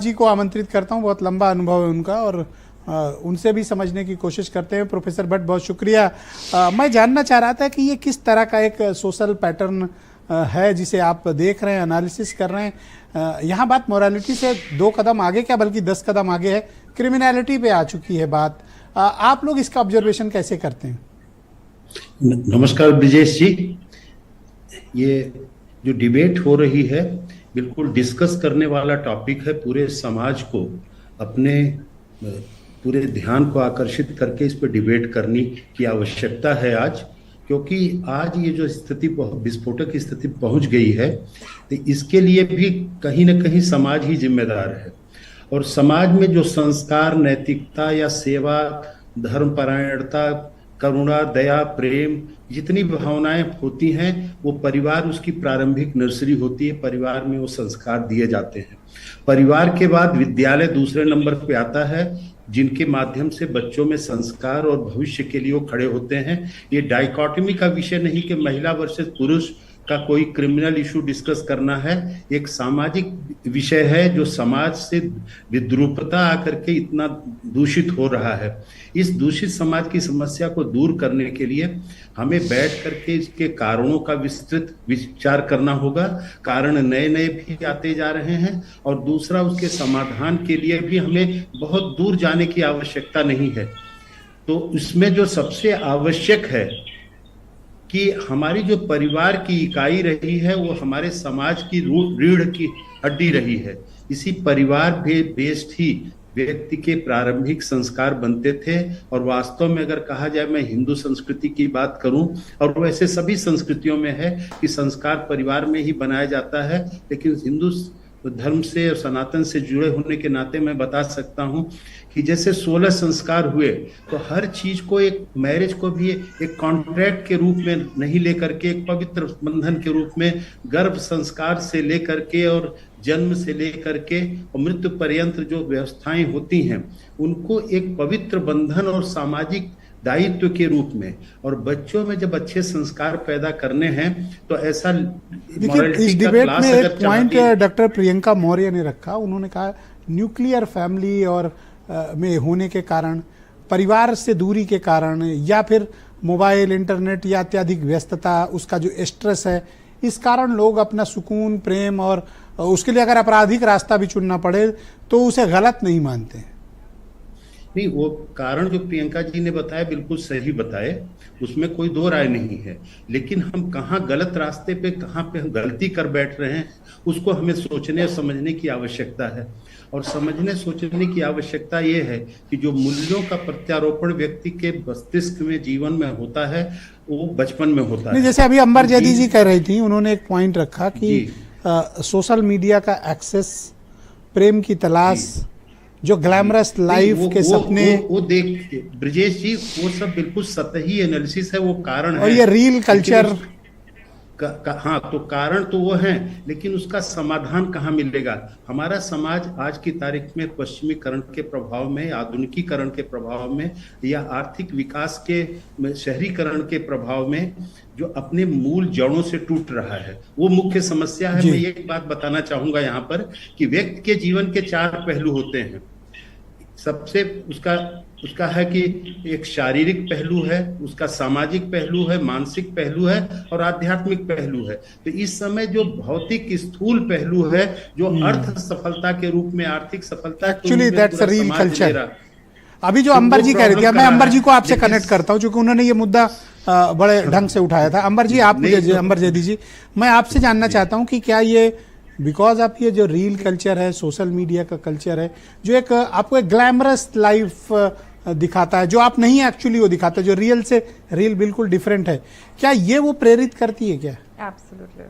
जी को आमंत्रित करता हूं, बहुत लंबा अनुभव है उनका और उनसे भी समझने की कोशिश करते हैं। प्रोफेसर भट्ट, बहुत शुक्रिया। मैं जानना चाह रहा था कि ये किस तरह का एक सोशल पैटर्न है जिसे आप देख रहे हैं, एनालिसिस कर रहे हैं। यहाँ बात मोरालिटी से 2 कदम आगे क्या बल्कि 10 कदम आगे है, क्रिमिनलिटी पे आ चुकी है बात। आप लोग इसका ऑब्जर्वेशन कैसे करते हैं? नमस्कार ब्रिजेश जी। ये जो डिबेट हो रही है बिल्कुल डिस्कस करने वाला टॉपिक है। पूरे समाज को अपने पूरे ध्यान को आकर्षित करके इस पर डिबेट करने की आवश्यकता है आज, क्योंकि आज ये जो स्थिति विस्फोटक स्थिति पहुंच गई है तो इसके लिए भी कहीं ना कहीं समाज ही जिम्मेदार है। और समाज में जो संस्कार, नैतिकता या सेवा, धर्मपरायणता, करुणा, दया, प्रेम, जितनी भावनाएं होती हैं वो परिवार उसकी प्रारंभिक नर्सरी होती है। परिवार में वो संस्कार दिए जाते हैं। परिवार के बाद विद्यालय दूसरे नंबर पे आता है, जिनके माध्यम से बच्चों में संस्कार और भविष्य के लिए वो खड़े होते हैं। ये डाइकोटमी का विषय नहीं कि महिला वर्सेस पुरुष का कोई क्रिमिनल इशू डिस्कस करना है। एक सामाजिक विषय है जो समाज से विद्रूपता आकर के इतना दूषित हो रहा है। इस दूषित समाज की समस्या को दूर करने के लिए हमें बैठ करके इसके कारणों का विस्तृत विचार करना होगा। कारण नए नए भी आते जा रहे हैं और दूसरा उसके समाधान के लिए भी हमें बहुत दूर जाने की आवश्यकता नहीं है। तो इसमें जो सबसे आवश्यक है कि हमारी जो परिवार की इकाई रही है वो हमारे समाज की रीढ़ की हड्डी रही है। इसी परिवार बेस्ड ही व्यक्ति के प्रारंभिक संस्कार बनते थे। और वास्तव में अगर कहा जाए, मैं हिंदू संस्कृति की बात करूं और वैसे सभी संस्कृतियों में है कि संस्कार परिवार में ही बनाया जाता है, लेकिन हिंदू धर्म से और सनातन से जुड़े होने के नाते मैं बता सकता हूं कि जैसे 16 संस्कार हुए तो हर चीज को, एक मैरिज को भी एक कॉन्ट्रैक्ट के रूप में नहीं लेकर के, एक पवित्र बंधन के रूप में, गर्भ संस्कार से लेकर के और जन्म से लेकर के और मृत्यु पर्यंत जो व्यवस्थाएं होती हैं उनको एक पवित्र बंधन और सामाजिक दायित्व के रूप में, और बच्चों में जब अच्छे संस्कार पैदा करने हैं तो ऐसा इस डिबेट में एक पॉइंट डॉक्टर प्रियंका मौर्य ने रखा। उन्होंने कहा न्यूक्लियर फैमिली और में होने के कारण, परिवार से दूरी के कारण, या फिर मोबाइल, इंटरनेट या अत्यधिक व्यस्तता, उसका जो स्ट्रेस है, इस कारण लोग अपना सुकून, प्रेम और उसके लिए अगर आपराधिक रास्ता भी चुनना पड़े तो उसे गलत नहीं मानते हैं। नहीं, वो कारण जो प्रियंका जी ने बताया बिल्कुल सही बताए, उसमें कोई दो राय नहीं है। लेकिन हम कहाँ गलत रास्ते पे, कहाँ पे हम गलती कर बैठ रहे हैं, उसको हमें सोचने समझने की आवश्यकता है। और समझने सोचने की आवश्यकता ये है कि जो मूल्यों का प्रत्यारोपण व्यक्ति के मस्तिष्क में, जीवन में होता है, वो बचपन में होता है। जैसे अभी अंबर जैदी जी कह रही थी, उन्होंने एक पॉइंट रखा कि सोशल मीडिया का एक्सेस, प्रेम की तलाश, जो ग्लैमरस लाइफ के सपने, वो देख ब्रिजेश जी, वो सब बिल्कुल सतही एनालिसिस है, वो कारण है। और ये रील कल्चर हाँ, तो कारण तो वो है, लेकिन उसका समाधान कहाँ मिलेगा? हमारा समाज आज की तारीख में पश्चिमीकरण के प्रभाव में, आधुनिकीकरण के प्रभाव में, या आर्थिक विकास के, शहरीकरण के प्रभाव में जो अपने मूल जड़ों से टूट रहा है, वो मुख्य समस्या है। मैं एक बात बताना चाहूंगा यहाँ पर कि व्यक्ति के जीवन के 4 पहलू होते हैं। सबसे उसका है कि एक शारीरिक पहलू है, उसका सामाजिक पहलू है, मानसिक पहलू है और आध्यात्मिक पहलू है। तो इस समय जो भौतिक स्थूल पहलू है, जो अर्थ सफलता के रूप में, आर्थिक सफलता के रूप में पूरा समाज ले रहा। अभी जो अंबर जी कह रहे थे, मैं अंबर जी को आपसे कनेक्ट करता हूं, क्योंकि उन्होंने ये मुद्दा बड़े ढंग से उठाया था। अंबर जी, आप मुझे, अंबर जैदी जी, मैं आपसे जानना चाहता हूं कि क्या ये बिकॉज आप ये जो रील कल्चर है, सोशल मीडिया का कल्चर है, जो एक आपको एक ग्लैमरस लाइफ दिखाता है, जो आप नहीं एक्चुअली वो दिखाता है, जो रियल से रियल बिल्कुल डिफरेंट है, क्या ये वो प्रेरित करती है क्या? एब्सोल्युटली,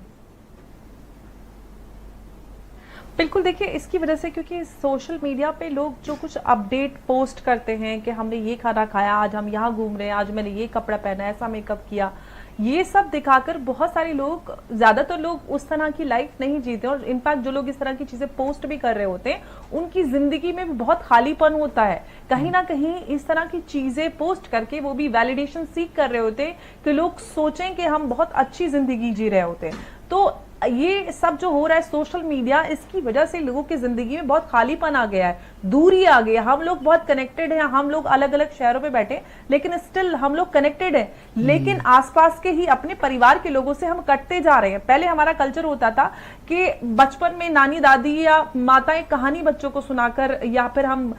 बिल्कुल। देखिए, इसकी वजह से, क्योंकि सोशल मीडिया पे लोग जो कुछ अपडेट पोस्ट करते हैं कि हमने ये खाना खाया, आज हम यहाँ घूम रहे हैं, आज मैंने ये कपड़ा पहना, ऐसा मेकअप किया, ये सब दिखाकर बहुत सारे लोग, ज्यादातर लोग उस तरह की लाइफ नहीं जीते। और इनफैक्ट जो लोग इस तरह की चीजें पोस्ट भी कर रहे होते हैं, उनकी जिंदगी में भी बहुत खालीपन होता है। कहीं ना कहीं इस तरह की चीजें पोस्ट करके वो भी वैलिडेशन सीख कर रहे होते हैं कि लोग सोचें कि हम बहुत अच्छी जिंदगी जी रहे होते हैं। तो ये सब जो हो रहा है सोशल मीडिया, इसकी वजह से लोगों की जिंदगी में बहुत खालीपन आ गया है, दूरी आ गई है। हम लोग बहुत कनेक्टेड हैं, हम लोग अलग अलग शहरों में बैठे, लेकिन स्टिल हम लोग कनेक्टेड हैं, लेकिन आसपास के ही अपने परिवार के लोगों से हम कटते जा रहे हैं। पहले हमारा कल्चर होता था कि बचपन में नानी दादी या माताएं कहानी बच्चों को सुनाकर, या फिर हम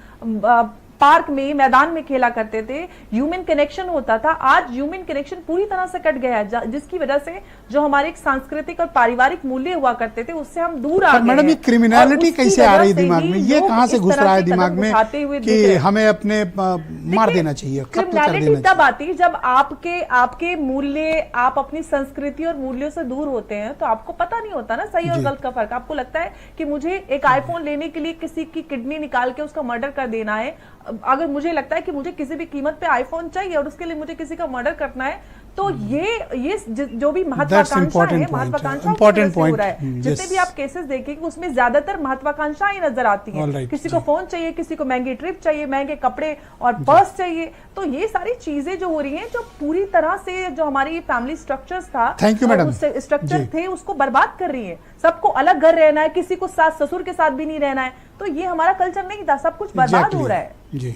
पार्क में, मैदान में खेला करते थे, ह्यूमन कनेक्शन होता था। आज ह्यूमन कनेक्शन पूरी तरह से कट गया है, जिसकी वजह से जो हमारे एक सांस्कृतिक और पारिवारिक मूल्य हुआ करते थे उससे हम दूर आ गए हैं। मैडम, ये क्रिमिनलिटी कैसे आ रही दिमाग में? ये कहां से घुस रहा है दिमाग में कि हमें अपने मार देना चाहिए, कत्ल कर देना क्रिमिनलिटी चाहिए? तब आती है जब आपके मूल्य, आप अपनी संस्कृति और मूल्यों से दूर होते हैं, तो आपको पता नहीं होता ना सही और गलत का फर्क। आपको लगता है कि मुझे एक आईफोन लेने के लिए किसी की किडनी निकाल के उसका मर्डर कर देना है। अगर मुझे लगता है कि मुझे किसी भी कीमत पे आईफोन चाहिए और उसके लिए मुझे किसी का मर्डर करना है, तो ये जो भी महत्वाकांक्षा है, महत्वाकांक्षा हो रहा है। जितने भी आप केसेस देखेंगे उसमें ज्यादातर महत्वाकांक्षाएं नजर आती हैं। किसी को फोन चाहिए, किसी को महंगी ट्रिप चाहिए, महंगे कपड़े और पर्स चाहिए। तो ये सारी चीजें जो हो रही हैं, जो पूरी तरह से जो हमारी फैमिली स्ट्रक्चर्स था, स्ट्रक्चर थे, उसको बर्बाद कर रही है। सबको अलग घर रहना है, किसी को सास ससुर के साथ भी नहीं रहना है। तो ये हमारा कल्चर नहीं था, सब कुछ बर्बाद हो रहा है। जी।